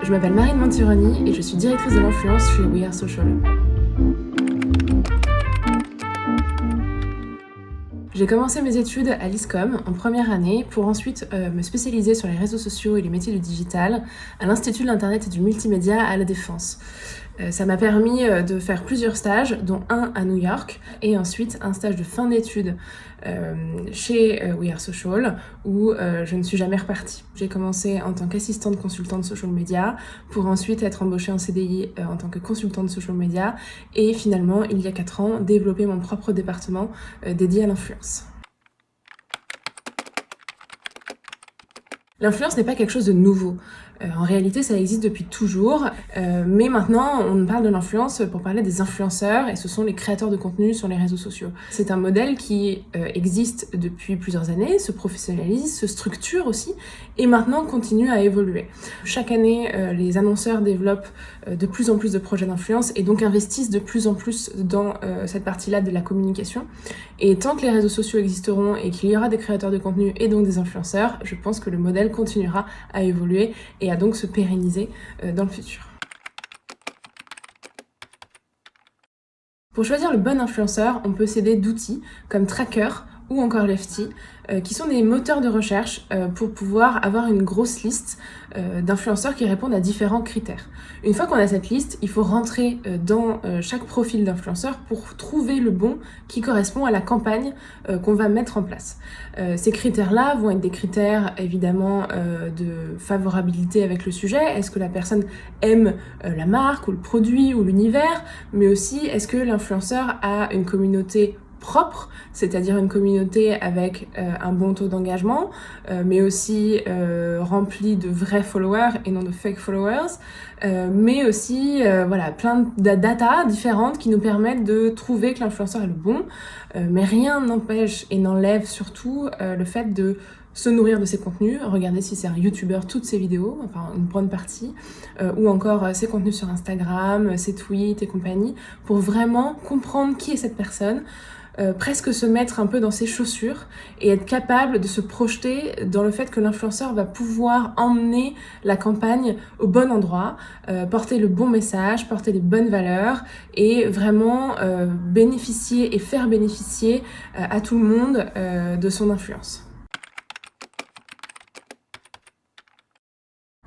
Je m'appelle Marine Montironi et je suis directrice de l'influence chez We Are Social. J'ai commencé mes études à l'ISCOM en première année pour ensuite me spécialiser sur les réseaux sociaux et les métiers du digital à l'Institut de l'Internet et du Multimédia à La Défense. Ça m'a permis de faire plusieurs stages, dont un à New York et ensuite un stage de fin d'études chez We Are Social où je ne suis jamais repartie. J'ai commencé en tant qu'assistante consultante social media pour ensuite être embauchée en CDI en tant que consultante social media et finalement, il y a 4 ans, développer mon propre département dédié à l'influence. L'influence n'est pas quelque chose de nouveau. En réalité, ça existe depuis toujours, mais maintenant, on parle de l'influence pour parler des influenceurs, et ce sont les créateurs de contenu sur les réseaux sociaux. C'est un modèle qui existe depuis plusieurs années, se professionnalise, se structure aussi, et maintenant continue à évoluer. Chaque année, les annonceurs développent de plus en plus de projets d'influence, et donc investissent de plus en plus dans cette partie-là de la communication. Et tant que les réseaux sociaux existeront et qu'il y aura des créateurs de contenu et donc des influenceurs, je pense que le modèle continuera à évoluer et à donc se pérenniser dans le futur. Pour choisir le bon influenceur, on peut s'aider d'outils comme Tracker ou encore Lefty, qui sont des moteurs de recherche pour pouvoir avoir une grosse liste d'influenceurs qui répondent à différents critères. Une fois qu'on a cette liste, il faut rentrer dans chaque profil d'influenceur pour trouver le bon qui correspond à la campagne qu'on va mettre en place. Ces critères-là vont être des critères évidemment de favorabilité avec le sujet. Est-ce que la personne aime la marque ou le produit ou l'univers, mais aussi est-ce que l'influenceur a une communauté propre, c'est-à-dire une communauté avec un bon taux d'engagement, mais aussi remplie de vrais followers et non de fake followers, mais aussi voilà, plein de data différentes qui nous permettent de trouver que l'influenceur est le bon, mais rien n'empêche et n'enlève surtout le fait de se nourrir de ses contenus, regarder si c'est un youtubeur toutes ses vidéos, enfin une bonne partie, ou encore ses contenus sur Instagram, ses tweets et compagnie, pour vraiment comprendre qui est cette personne, presque se mettre un peu dans ses chaussures et être capable de se projeter dans le fait que l'influenceur va pouvoir emmener la campagne au bon endroit, porter le bon message, porter les bonnes valeurs et vraiment bénéficier et faire bénéficier à tout le monde de son influence.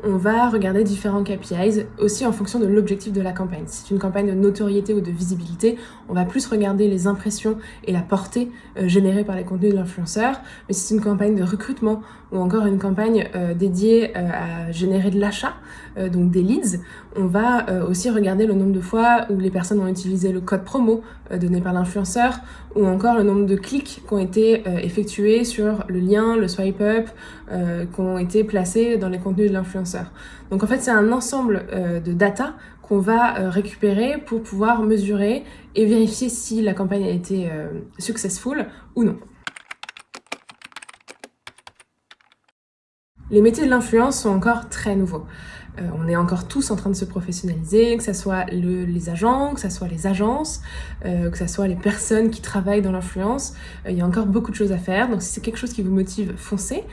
On va regarder différents KPIs aussi en fonction de l'objectif de la campagne. Si c'est une campagne de notoriété ou de visibilité, on va plus regarder les impressions et la portée générée par les contenus de l'influenceur. Mais si c'est une campagne de recrutement ou encore une campagne dédiée à générer de l'achat, donc des leads, on va aussi regarder le nombre de fois où les personnes ont utilisé le code promo donné par l'influenceur ou encore le nombre de clics qui ont été effectués sur le lien, le swipe up, qui ont été placés dans les contenus de l'influenceur. Donc en fait, c'est un ensemble de data qu'on va récupérer pour pouvoir mesurer et vérifier si la campagne a été successful ou non. Les métiers de l'influence sont encore très nouveaux. On est encore tous en train de se professionnaliser, que ce soit les agents, que ce soit les agences, que ce soit les personnes qui travaillent dans l'influence. Il y a encore beaucoup de choses à faire, donc si c'est quelque chose qui vous motive, foncez.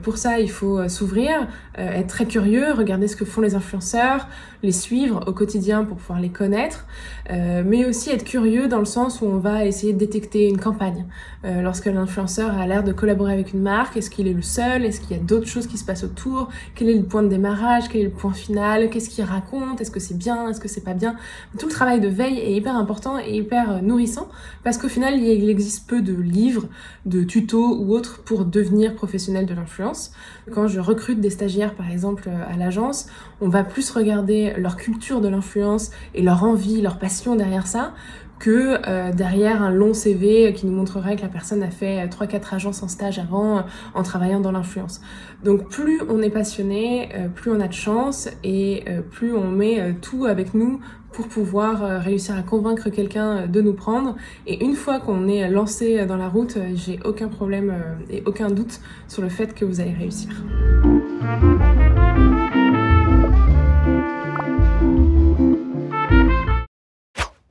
Pour ça, il faut s'ouvrir, être très curieux, regarder ce que font les influenceurs, les suivre au quotidien pour pouvoir les connaître, mais aussi être curieux dans le sens où on va essayer de détecter une campagne. Lorsque l'influenceur a l'air de collaborer avec une marque, est-ce qu'il est le seul? Est-ce qu'il y a d'autres choses qui se passent autour? Quel est le point de démarrage? Quel est le point final? Qu'est-ce qu'il raconte? Est-ce que c'est bien? Est-ce que c'est pas bien? Tout le travail de veille est hyper important et hyper nourrissant parce qu'au final, il existe peu de livres, de tutos ou autres pour devenir professionnel de l'influence. Quand je recrute des stagiaires, par exemple, à l'agence, on va plus regarder leur culture de l'influence et leur envie, leur passion derrière ça, que derrière un long CV qui nous montrerait que la personne a fait 3-4 agences en stage avant en travaillant dans l'influence. Donc plus on est passionné, plus on a de chance et plus on met tout avec nous pour pouvoir réussir à convaincre quelqu'un de nous prendre. Et une fois qu'on est lancé dans la route, j'ai aucun problème et aucun doute sur le fait que vous allez réussir.